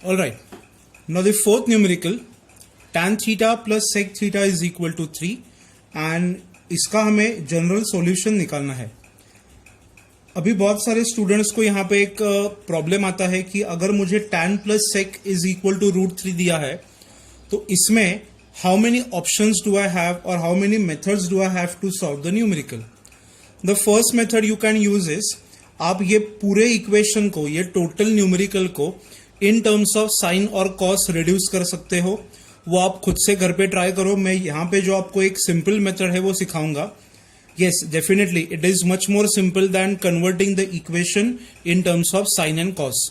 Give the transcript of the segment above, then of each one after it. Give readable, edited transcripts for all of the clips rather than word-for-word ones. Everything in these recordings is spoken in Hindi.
All right. Now the fourth numerical, tan theta plus sec theta is equal to 3 and इसका हमें जनरल सॉल्यूशन निकालना है. अभी बहुत सारे स्टूडेंट्स को यहाँ पे एक प्रॉब्लम आता है कि अगर मुझे tan plus sec is equal to √3 दिया है तो इसमें how many options do I have और how many methods do I have to solve the numerical. The first method you can use is, आप ये पूरे इक्वेशन को, ये टोटल न्यूमेरिकल को इन टर्म्स ऑफ साइन और कॉस रिड्यूस कर सकते हो. वो आप खुद से घर पे ट्राई करो. मैं यहाँ पे जो आपको एक सिंपल मेथड है वो सिखाऊंगा. yes, definitely it is much more simple than converting the equation in terms of sin and cos.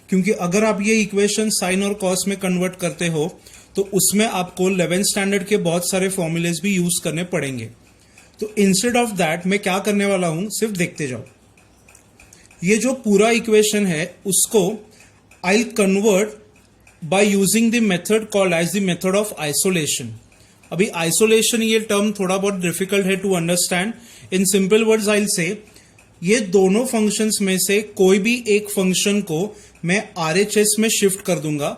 क्योंकि अगर आप ये इक्वेशन साइन और कॉस में कन्वर्ट करते हो तो उसमें आपको 11th स्टैंडर्ड के बहुत सारे फॉर्मूलेज भी यूज करने पड़ेंगे. तो इंस्टेड ऑफ दैट मैं क्या करने वाला हूं, सिर्फ देखते जाओ. ये जो पूरा इक्वेशन है उसको I'll convert by using the method called as the method of isolation. अभी isolation ये टर्म थोड़ा बहुत डिफिकल्ट है to understand. In simple words I'll say, ये दोनों फंक्शंस में से कोई भी एक फंक्शन को मैं RHS में शिफ्ट कर दूंगा.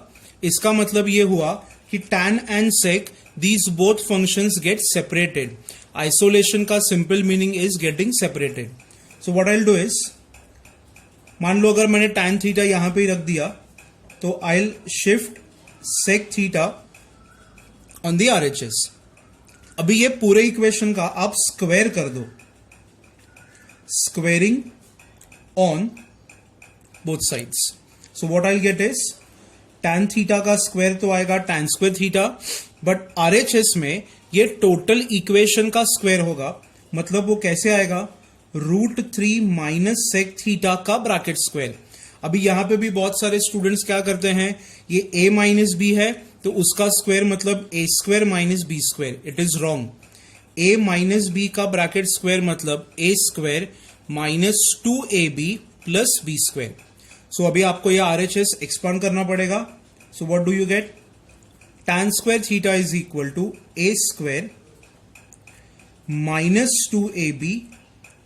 इसका मतलब ये हुआ कि tan and sec these both functions get separated. Isolation का simple meaning is getting separated. So what I'll do is, मान लो अगर मैंने tan थीटा यहां पे ही रख दिया तो I'll shift sec theta on the RHS. अभी ये पूरे इक्वेशन का आप स्क्वायर कर दो. Squaring on both sides. So what I'll get is, tan theta का स्क्वायर तो आएगा tan square theta, but RHS में ये टोटल इक्वेशन का स्क्वायर होगा. मतलब वो कैसे आएगा, √3 माइनस सेक थीटा का ब्रैकेट स्क्वायर. अभी यहां पे भी बहुत सारे स्टूडेंट्स क्या करते हैं, ये a माइनस बी है तो उसका स्क्वायर मतलब a square minus b square. It is wrong. a minus b का ब्रैकेट स्क्वायर मतलब a square minus 2ab plus b square. So अभी आपको ये RHS एक्सपांड करना पड़ेगा. So what do you get, tan square theta is equal to a square minus 2ab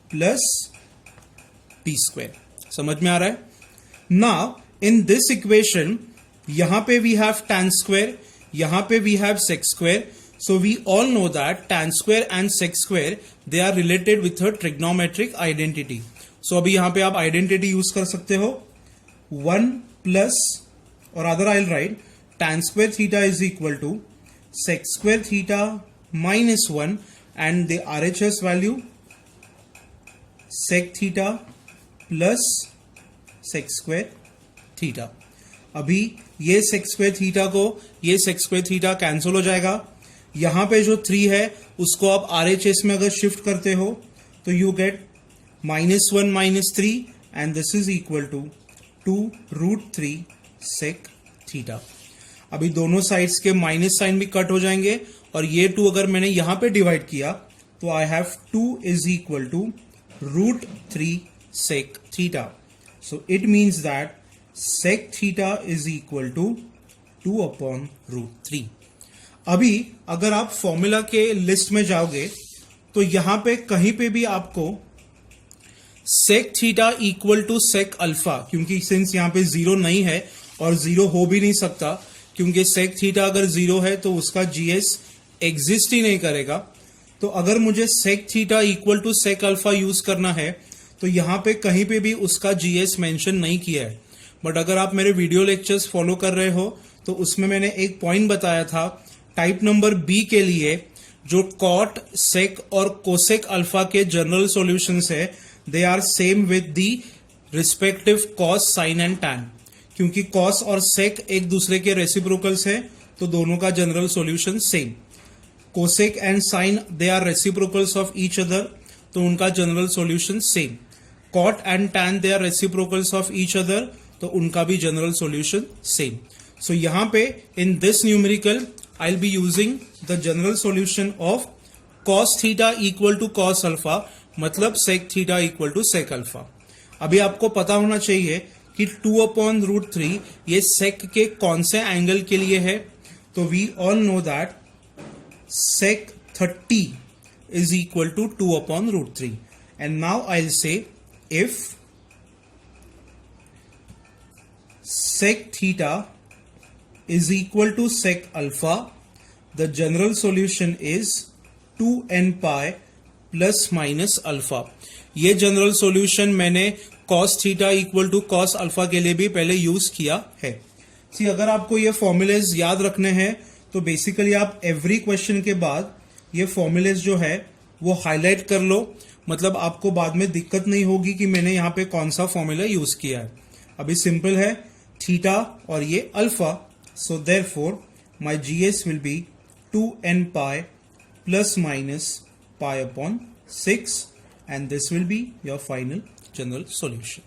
plus b square. समझ में आ रहा है. नाउ इन दिस इक्वेशन यहां पे वी हैव tan स्क्वायर, यहां पे we have sec square. So we all know that tan square and sec square they are related with a trigonometric identity. So अभी यहां पे आप आइडेंटिटी यूज कर सकते हो. 1 प्लस, और other I will write tan square theta is equal to sec square theta minus 1 and the RHS value sec theta plus sec square theta. अभी ये sec स्क्वायर थीटा को ये sec स्क्वायर थीटा कैंसिल हो जाएगा. यहां पे जो 3 है उसको आप RHS में अगर शिफ्ट करते हो तो you get -1 minus 3 and this is equal to 2√3 sec theta. अभी दोनों साइड्स के माइनस साइन भी कट हो जाएंगे और ये 2 अगर मैंने यहां पे डिवाइड किया तो I have 2 is equal to √3 sec theta. So it means that sec theta is equal to 2 upon √3. अभी अगर आप फॉर्मूला के लिस्ट में जाओगे तो यहां पे कहीं पे भी आपको sec theta equal to sec alpha, क्योंकि सिंस यहां पे 0 नहीं है और 0 हो भी नहीं सकता, क्योंकि sec theta अगर 0 है तो उसका GS एग्जिस्ट ही नहीं करेगा. तो अगर मुझे sec theta equal to sec alpha use करना है तो यहां पे कहीं पे भी उसका GS मेंशन नहीं किया है. बट अगर आप मेरे वीडियो लेक्चर्स फॉलो कर रहे हो तो उसमें मैंने एक पॉइंट बताया था, टाइप नंबर बी के लिए जो cot, sec और cosec अल्फा के जनरल सॉल्यूशंस है, they are same with the respective cos, sin and tan. क्योंकि cos और sec एक दूसरे के रेसिप्रोकल्स है तो दोनों का general solution same. cosec and sin they are reciprocals of each other तो उनका general solution same. cot and tan they are reciprocals of each other तो उनका भी जनरल सॉल्यूशन सेम. सो यहां पे in this numerical I will be using the general solution of cos theta equal to cos alpha, मतलब sec theta equal to sec alpha. अभी आपको पता होना चाहिए कि 2 अपॉन √3 ये sec के कौन से एंगल के लिए है. तो we all know that sec 30 is equal to 2 upon √3. And now I'll say if sec theta is equal to sec alpha, the general solution is 2n pi plus minus alpha. ये जनरल सॉल्यूशन मैंने cos theta equal to cos alpha के लिए भी पहले यूज किया है. सी अगर आपको ये फॉर्मूलेज याद रखने हैं तो बेसिकली आप एवरी क्वेश्चन के बाद ये फॉर्मूलेज जो है वो हाईलाइट कर लो, मतलब आपको बाद में दिक्कत नहीं होगी कि मैंने यहाँ पे कौन सा फॉर्मूला यूज किया है. अभी सिंपल है, थीटा और ये alpha, so therefore my GS will be 2n pi plus minus pi upon 6 and this will be your final general solution.